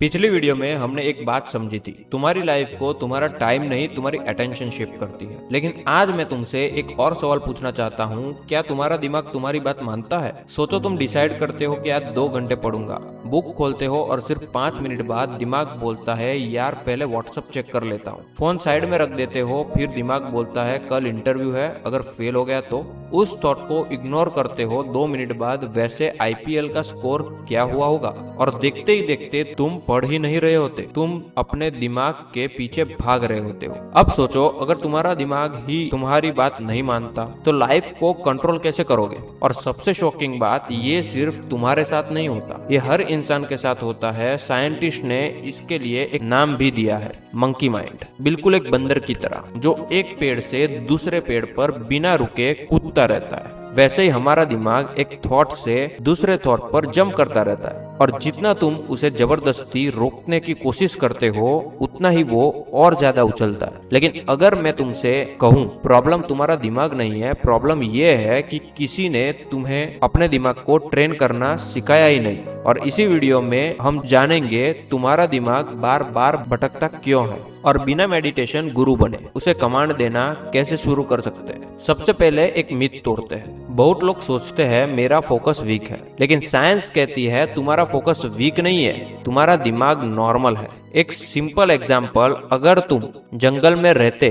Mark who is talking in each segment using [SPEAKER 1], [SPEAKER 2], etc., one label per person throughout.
[SPEAKER 1] पिछली वीडियो में हमने एक बात समझी थी। तुम्हारी लाइफ को तुम्हारा टाइम नहीं, तुम्हारी अटेंशन शेप करती है। लेकिन आज मैं तुमसे एक और सवाल पूछना चाहता हूँ, क्या तुम्हारा दिमाग तुम्हारी बात मानता है? सोचो, तुम डिसाइड करते हो कि आज 2 घंटे पढ़ूंगा, बुक खोलते हो और सिर्फ 5 मिनट बाद दिमाग बोलता है यार पहले व्हाट्सएप चेक कर लेता हूँ। फोन साइड में रख देते हो, फिर दिमाग बोलता है कल इंटरव्यू है, अगर फेल हो गया तो। उस थॉट को इग्नोर करते हो, 2 मिनट बाद वैसे आईपीएल का स्कोर क्या हुआ होगा, और देखते ही देखते तुम पढ़ ही नहीं रहे होते, तुम अपने दिमाग के पीछे भाग रहे होते हो। अब सोचो, अगर तुम्हारा दिमाग ही तुम्हारी बात नहीं मानता तो लाइफ को कंट्रोल कैसे करोगे? और सबसे शॉकिंग बात, ये सिर्फ तुम्हारे साथ नहीं होता, ये हर इंसान के साथ होता है। साइंटिस्ट ने इसके लिए एक नाम भी दिया है, मंकी माइंड। बिल्कुल एक बंदर की तरह जो एक पेड़ से दूसरे पेड़ पर बिना रुके कूदता रहता है, वैसे ही हमारा दिमाग एक थॉट से दूसरे थॉट पर जंप करता रहता है। और जितना तुम उसे जबरदस्ती रोकने की कोशिश करते हो, उतना ही वो और ज्यादा उछलता है। लेकिन अगर मैं तुमसे कहूँ प्रॉब्लम तुम्हारा दिमाग नहीं है, प्रॉब्लम ये है कि किसी ने तुम्हें अपने दिमाग को ट्रेन करना सिखाया ही नहीं। और इसी वीडियो में हम जानेंगे तुम्हारा दिमाग बार बार भटकता क्यों है, और बिना मेडिटेशन गुरु बने उसे कमांड देना कैसे शुरू कर सकते हैं। सबसे पहले एक मिथ तोड़ते हैं। बहुत लोग सोचते हैं मेरा फोकस वीक है, लेकिन साइंस कहती है तुम्हारा फोकस वीक नहीं है, तुम्हारा दिमाग नॉर्मल है। एक सिंपल एग्जाम्पल, अगर तुम जंगल में रहते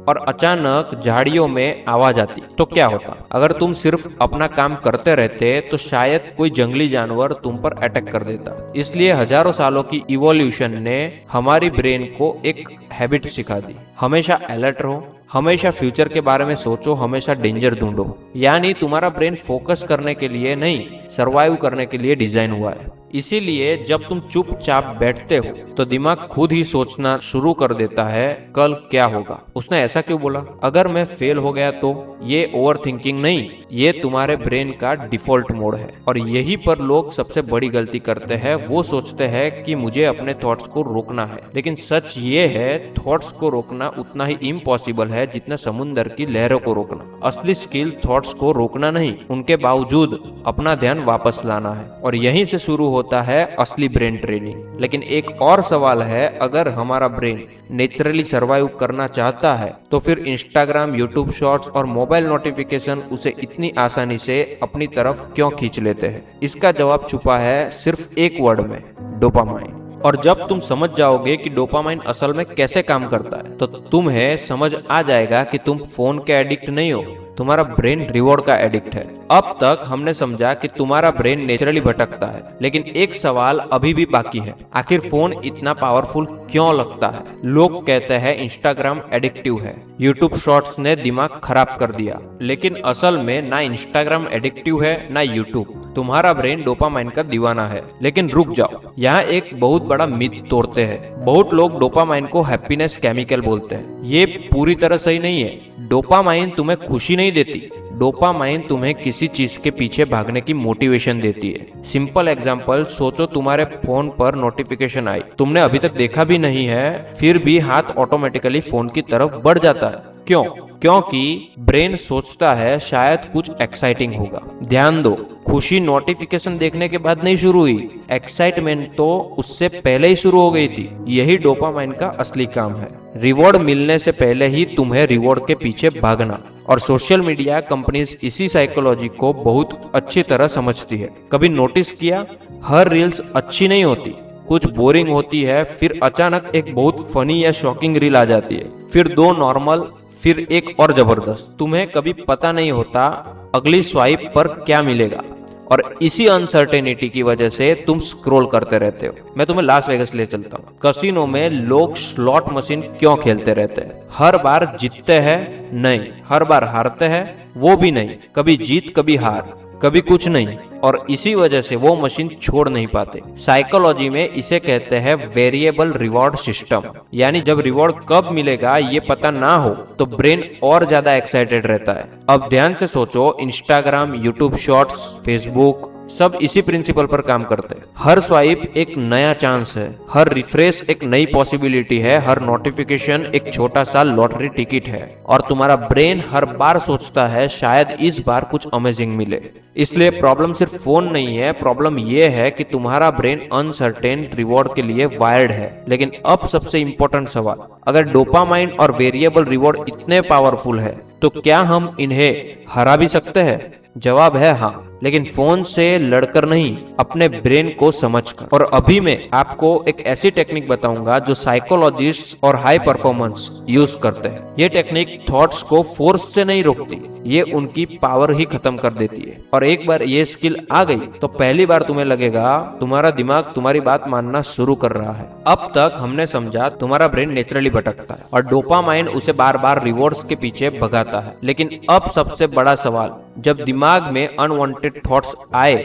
[SPEAKER 1] और अचानक झाड़ियों में आवाज आती तो क्या होता? अगर तुम सिर्फ अपना काम करते रहते तो शायद कोई जंगली जानवर तुम पर अटैक कर देता। इसलिए हजारों सालों की इवोल्यूशन ने हमारी ब्रेन को एक हैबिट सिखा दी, हमेशा अलर्ट रहो, हमेशा फ्यूचर के बारे में सोचो, हमेशा डेंजर ढूंढो। यानी तुम्हारा ब्रेन फोकस करने के लिए नहीं, सरवाइव करने के लिए डिजाइन हुआ है। इसीलिए जब तुम चुपचाप बैठते हो तो दिमाग खुद ही सोचना शुरू कर देता है कल क्या होगा, उसने ऐसा क्यों बोला, अगर मैं फेल हो गया तो। ये ओवर थिंकिंग नहीं, ये तुम्हारे ब्रेन का डिफॉल्ट मोड है। और यही पर लोग सबसे बड़ी गलती करते हैं, वो सोचते हैं कि मुझे अपने थॉट्स को रोकना है। लेकिन सच ये है, थॉट्स को रोकना उतना ही इम्पॉसिबल है जितना समुद्र की लहरों को रोकना। असली स्किल थॉट्स को रोकना नहीं, उनके बावजूद अपना ध्यान वापस लाना है। और यहीं से शुरू होता है असली ब्रेन ट्रेनिंग। लेकिन एक और सवाल है, अगर हमारा ब्रेन नेचुरली सरवाइव करना चाहता है तो फिर इंस्टाग्राम, यूट्यूब शॉर्ट्स और मोबाइल नोटिफिकेशन उसे इतनी आसानी से अपनी तरफ क्यों खींच लेते हैं? इसका जवाब छुपा है सिर्फ एक वर्ड में, डोपामाइन। और जब तुम समझ जाओगे कि डोपामाइन असल में कैसे काम करता है तो तुम्हें समझ आ जाएगा कि तुम फोन के एडिक्ट नहीं हो, तुम्हारा ब्रेन रिवॉर्ड का एडिक्ट है। अब तक हमने समझा कि तुम्हारा ब्रेन नेचुरली भटकता है, लेकिन एक सवाल अभी भी बाकी है, आखिर फोन इतना पावरफुल क्यों लगता है? लोग कहते हैं इंस्टाग्राम एडिक्टिव है, यूट्यूब शॉर्ट्स ने दिमाग खराब कर दिया, लेकिन असल में ना इंस्टाग्राम एडिक्टिव है ना यूट्यूब, तुम्हारा ब्रेन डोपामाइन का दीवाना है। लेकिन रुक जाओ, यहाँ एक बहुत बड़ा मिथ तोड़ते हैं। बहुत लोग डोपामाइन को हैप्पीनेस केमिकल बोलते हैं, ये पूरी तरह सही नहीं है। डोपामाइन तुम्हें खुशी नहीं देती, डोपामाइन तुम्हें किसी चीज के पीछे भागने की मोटिवेशन देती है। सिंपल एग्जांपल, सोचो तुम्हारे फोन पर नोटिफिकेशन आई, तुमने अभी तक देखा भी नहीं है, फिर भी हाथ ऑटोमेटिकली फोन की तरफ बढ़ जाता है। क्यों? क्योंकि ब्रेन सोचता है शायद कुछ एक्साइटिंग होगा। ध्यान दो, खुशी नोटिफिकेशन देखने के बाद नहीं शुरू हुई, एक्साइटमेंट तो उससे पहले ही शुरू हो गई थी। यही डोपामाइन का असली काम है, रिवॉर्ड मिलने से पहले ही तुम्हें रिवॉर्ड के पीछे भागना। और सोशल मीडिया कंपनीज इसी साइकोलॉजी को बहुत अच्छी तरह समझती है। कभी नोटिस किया, हर रील्स अच्छी नहीं होती, कुछ बोरिंग होती है, फिर अचानक एक बहुत फनी या शॉकिंग रील आ जाती है, फिर दो नॉर्मल, फिर एक और जबरदस्त। तुम्हें कभी पता नहीं होता अगली स्वाइप पर क्या मिलेगा, और इसी अनसर्टेनिटी की वजह से तुम स्क्रॉल करते रहते हो। मैं तुम्हें लास वेगस ले चलता हूँ। कसिनो में लोग स्लॉट मशीन क्यों खेलते रहते हैं? हर बार जीतते हैं? नहीं। हर बार हारते हैं? वो भी नहीं। कभी जीत कभी हार, कभी कुछ नहीं, और इसी वजह से वो मशीन छोड़ नहीं पाते। साइकोलॉजी में इसे कहते हैं वेरिएबल रिवॉर्ड सिस्टम। यानी जब रिवॉर्ड कब मिलेगा ये पता ना हो तो ब्रेन और ज्यादा एक्साइटेड रहता है। अब ध्यान से सोचो, इंस्टाग्राम, यूट्यूब शॉर्ट्स, फेसबुक, सब इसी प्रिंसिपल पर काम करते हैं। हर स्वाइप एक नया चांस है, हर रिफ्रेश एक नई पॉसिबिलिटी है, हर नोटिफिकेशन एक छोटा सा लॉटरी टिकट है और तुम्हारा ब्रेन हर बार सोचता है शायद इस बार कुछ अमेजिंग मिले। इसलिए प्रॉब्लम सिर्फ फोन नहीं है, प्रॉब्लम ये है कि तुम्हारा ब्रेन अनसर्टेन रिवॉर्ड के लिए वायर्ड है। लेकिन अब सबसे इंपॉर्टेंट सवाल, अगर डोपामाइन और वेरिएबल रिवॉर्ड इतने पावरफुल है तो क्या हम इन्हें हरा भी सकते हैं? जवाब है हाँ, लेकिन फोन से लड़कर नहीं, अपने ब्रेन को समझकर। और अभी मैं आपको एक ऐसी टेक्निक बताऊंगा जो साइकोलॉजिस्ट और हाई परफॉर्मेंस यूज करते हैं। ये टेक्निक थॉट्स को फोर्स से नहीं रोकती, ये उनकी पावर ही खत्म कर देती है। और एक बार ये स्किल आ गई तो पहली बार तुम्हें लगेगा तुम्हारा दिमाग तुम्हारी बात मानना शुरू कर रहा है। अब तक हमने समझा तुम्हारा ब्रेन नेचुरली भटकता है और डोपामाइन उसे बार बार रिवॉर्ड्स के पीछे भगाता है। लेकिन अब सबसे बड़ा सवाल, जब दिमाग में अनवांटेड थॉट्स आए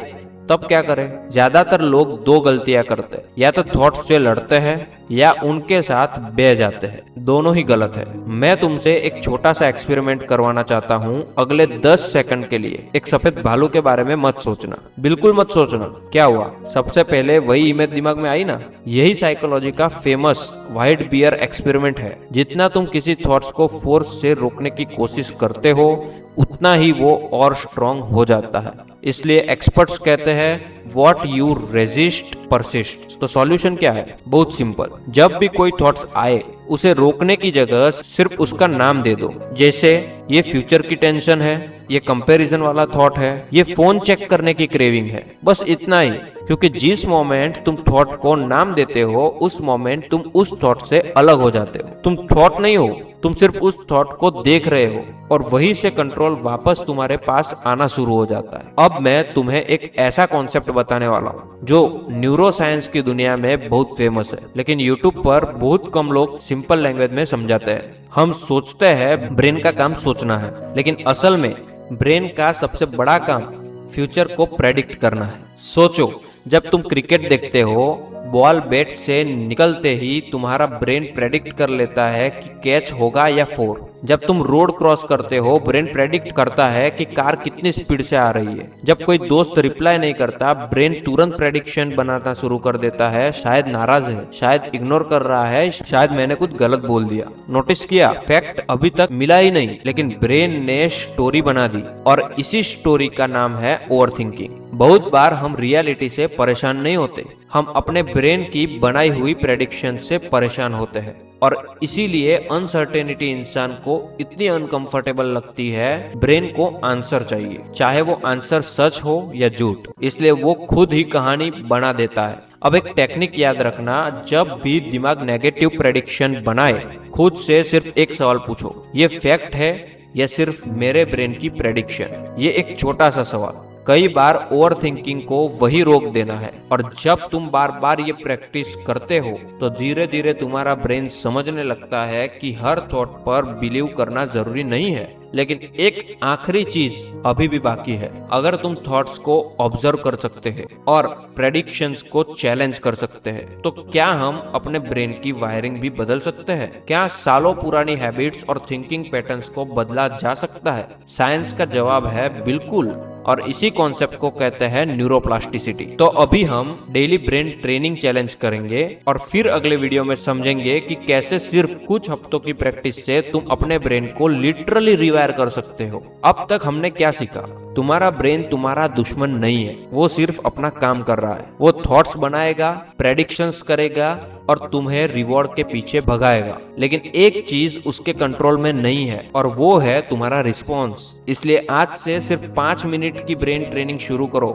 [SPEAKER 1] तब क्या करें? ज्यादातर लोग दो गलतियां करते हैं, या तो थॉट्स से लड़ते हैं या उनके साथ बह जाते हैं। दोनों ही गलत है। मैं तुमसे एक छोटा सा एक्सपेरिमेंट करवाना चाहता हूँ। अगले 10 सेकंड के लिए एक सफेद भालू के बारे में मत सोचना, बिल्कुल मत सोचना। क्या हुआ? सबसे पहले वही इमेज दिमाग में आई ना। यही साइकोलॉजी का फेमस व्हाइट बियर एक्सपेरिमेंट है। जितना तुम किसी थॉट्स को फोर्स से रोकने की कोशिश करते हो उतना ही वो और स्ट्रॉन्ग हो जाता है। इसलिए एक्सपर्ट्स कहते हैं व्हाट यू रेजिस्ट परसिस्ट। तो सॉल्यूशन क्या है? बहुत सिंपल। जब भी कोई थॉट्स आए उसे रोकने की जगह सिर्फ उसका नाम दे दो। जैसे ये फ्यूचर की टेंशन है, ये कंपैरिजन वाला थॉट है, ये फोन चेक करने की क्रेविंग है। बस इतना ही। क्योंकि जिस मोमेंट तुम थॉट को नाम देते हो उस मोमेंट तुम उस थॉट से अलग हो जाते हो। तुम थॉट नहीं हो, तुम सिर्फ उस थॉट को देख रहे हो और वहीं से कंट्रोल वापस तुम्हारे पास आना शुरू हो जाता है। अब मैं तुम्हें एक ऐसा कॉन्सेप्ट बताने वाला हूँ जो न्यूरो साइंस की दुनिया में बहुत फेमस है, लेकिन यूट्यूब पर बहुत कम लोग सिंपल लैंग्वेज में समझाते हैं। हम सोचते हैं ब्रेन का काम सोचना है, लेकिन असल में ब्रेन का सबसे बड़ा काम फ्यूचर को प्रेडिक्ट करना है। सोचो, जब तुम क्रिकेट देखते हो, बॉल बैट से निकलते ही तुम्हारा ब्रेन प्रेडिक्ट कर लेता है कि कैच होगा या 4। जब तुम रोड क्रॉस करते हो ब्रेन प्रेडिक्ट करता है कि कार कितनी स्पीड से आ रही है। जब कोई दोस्त रिप्लाई नहीं करता ब्रेन तुरंत प्रेडिक्शन बनाना शुरू कर देता है, शायद नाराज है, शायद इग्नोर कर रहा है, शायद मैंने कुछ गलत बोल दिया। नोटिस किया? फैक्ट अभी तक मिला ही नहीं, लेकिन ब्रेन ने स्टोरी बना दी और इसी स्टोरी का नाम है ओवरथिंकिंग। बहुत बार हम रियलिटी से परेशान नहीं होते, हम अपने ब्रेन की बनाई हुई प्रेडिक्शन से परेशान होते हैं। और इसीलिए अनसर्टेनिटी इंसान को इतनी अनकंफर्टेबल लगती है। ब्रेन को आंसर चाहिए, चाहे वो आंसर सच हो या झूठ, इसलिए वो खुद ही कहानी बना देता है। अब एक टेक्निक याद रखना, जब भी दिमाग नेगेटिव प्रेडिक्शन बनाए खुद से सिर्फ एक सवाल पूछो, ये फैक्ट है या सिर्फ मेरे ब्रेन की प्रेडिक्शन? ये एक छोटा सा सवाल कई बार ओवर थिंकिंग को वही रोक देना है। और जब तुम बार बार ये प्रैक्टिस करते हो तो धीरे धीरे तुम्हारा ब्रेन समझने लगता है कि हर थॉट पर बिलीव करना जरूरी नहीं है। लेकिन एक आखिरी चीज अभी भी बाकी है। अगर तुम थॉट्स को ऑब्जर्व कर सकते हैं और प्रेडिक्शंस को चैलेंज कर सकते हैं तो क्या हम अपने ब्रेन की वायरिंग भी बदल सकते हैं? क्या सालों पुरानी हैबिट्स और थिंकिंग पैटर्न्स को बदला जा सकता है? साइंस का जवाब है बिल्कुल। और इसी कॉन्सेप्ट को कहते हैं न्यूरोप्लास्टिसिटी। तो अभी हम डेली ब्रेन ट्रेनिंग चैलेंज करेंगे और फिर अगले वीडियो में समझेंगे कि कैसे सिर्फ कुछ हफ्तों की प्रैक्टिस से तुम अपने ब्रेन को लिटरली रिवायर कर सकते हो। अब तक हमने क्या सीखा? तुम्हारा ब्रेन तुम्हारा दुश्मन नहीं है, वो सिर्फ अपना काम कर रहा है। वो थॉट्स बनाएगा, प्रेडिक्शंस करेगा और तुम्हें रिवॉर्ड के पीछे भगाएगा। लेकिन एक चीज उसके कंट्रोल में नहीं है और वो है तुम्हारा रिस्पॉन्स। इसलिए आज से सिर्फ 5 मिनट की ब्रेन ट्रेनिंग शुरू करो।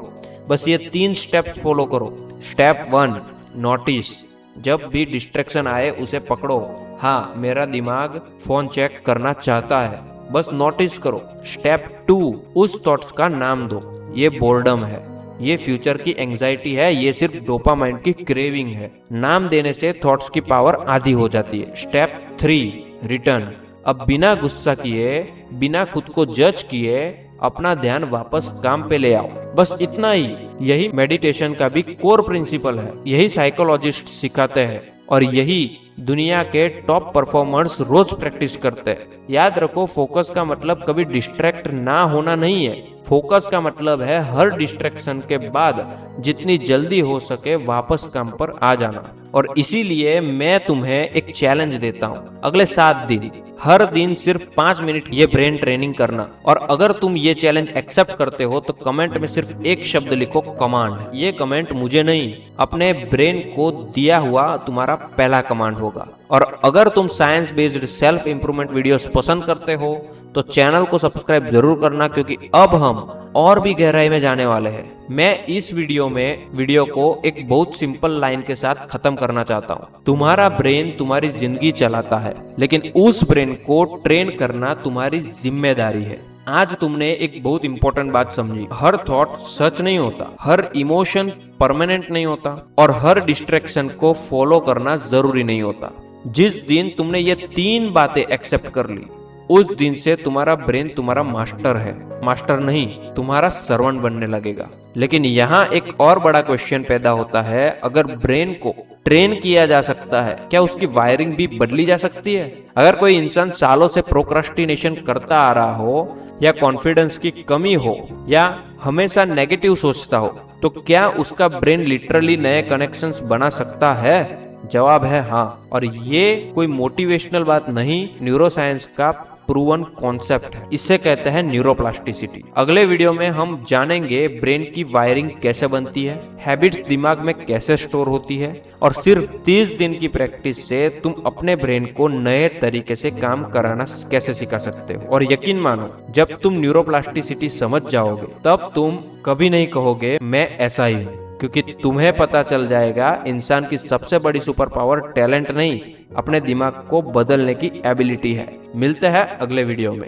[SPEAKER 1] बस ये 3 स्टेप्स फॉलो करो। Step 1, notice. जब भी डिस्ट्रैक्शन आए उसे पकड़ो। हाँ, मेरा दिमाग फोन चेक करना चाहता है, बस नोटिस करो। स्टेप 2, उस थॉट्स का नाम दो। ये बोर्डम है, ये फ्यूचर की एंजाइटी है, ये सिर्फ डोपामाइन की क्रेविंग है। नाम देने से थॉट्स की पावर आधी हो जाती है। Step 3, return. अब बिना गुस्सा किए, बिना खुद को जज किए अपना ध्यान वापस काम पे ले आओ। बस इतना ही। यही मेडिटेशन का भी कोर प्रिंसिपल है। यही साइकोलॉजिस्ट सिखाते हैं। और यही दुनिया के टॉप परफॉर्मर्स रोज प्रैक्टिस करते हैं। याद रखो, फोकस का मतलब कभी डिस्ट्रैक्ट ना होना नहीं है। फोकस का मतलब है हर डिस्ट्रैक्शन के बाद जितनी जल्दी हो सके वापस काम पर आ जाना। और इसीलिए मैं तुम्हें एक चैलेंज देता हूँ, अगले 7 दिन हर दिन सिर्फ 5 मिनट ये ब्रेन ट्रेनिंग करना। और अगर तुम ये चैलेंज एक्सेप्ट करते हो तो कमेंट में सिर्फ एक शब्द लिखो, कमांड। ये कमेंट मुझे नहीं, अपने ब्रेन को दिया हुआ तुम्हारा पहला कमांड होगा। और अगर तुम science based self improvement videos पसंद करते हो तो चैनल को सब्सक्राइब जरूर करना, क्योंकि अब हम और भी गहराई में जाने वाले हैं। मैं इस वीडियो को एक बहुत सिंपल लाइन के साथ खत्म करना चाहता हूँ। तुम्हारा ब्रेन तुम्हारी जिंदगी चलाता है, लेकिन उस ब्रेन को ट्रेन करना तुम्हारी जिम्मेदारी है। आज तुमने एक बहुत इंपॉर्टेंट बात समझी, हर थॉट सच नहीं होता, हर इमोशन परमानेंट नहीं होता, और हर डिस्ट्रैक्शन को फॉलो करना जरूरी नहीं होता। जिस दिन तुमने ये 3 बातें एक्सेप्ट कर ली, उस दिन से तुम्हारा ब्रेन तुम्हारा मास्टर है, मास्टर नहीं, तुम्हारा सर्वेंट बनने लगेगा। लेकिन यहाँ एक और बड़ा क्वेश्चन पैदा होता है, अगर ब्रेन को ट्रेन किया जा सकता है, क्या उसकी वायरिंग भी बदली जा सकती है? अगर कोई इंसान सालों से प्रोक्रास्टिनेशन करता आ रहा हो, या कॉन्फिडेंस की कमी हो, या हमेशा नेगेटिव सोचता हो, तो क्या उसका ब्रेन लिटरली नए कनेक्शंस बना सकता है? जवाब है हाँ। और ये कोई मोटिवेशनल बात नहीं, न्यूरोसाइंस का प्रूवन कॉन्सेप्ट है। इसे कहते हैं न्यूरोप्लास्टिसिटी। अगले वीडियो में हम जानेंगे ब्रेन की वायरिंग कैसे बनती है, हैबिट्स दिमाग में कैसे स्टोर होती है, और सिर्फ 30 दिन की प्रैक्टिस से तुम अपने ब्रेन को नए तरीके से काम कराना कैसे सिखा सकते हो। और यकीन मानो, जब तुम न्यूरोप्लास्टिसिटी समझ जाओगे तब तुम कभी नहीं कहोगे मैं ऐसा ही हूँ, क्योंकि तुम्हें पता चल जाएगा इंसान की सबसे बड़ी सुपर पावर टैलेंट नहीं, अपने दिमाग को बदलने की एबिलिटी है। मिलते हैं अगले वीडियो में।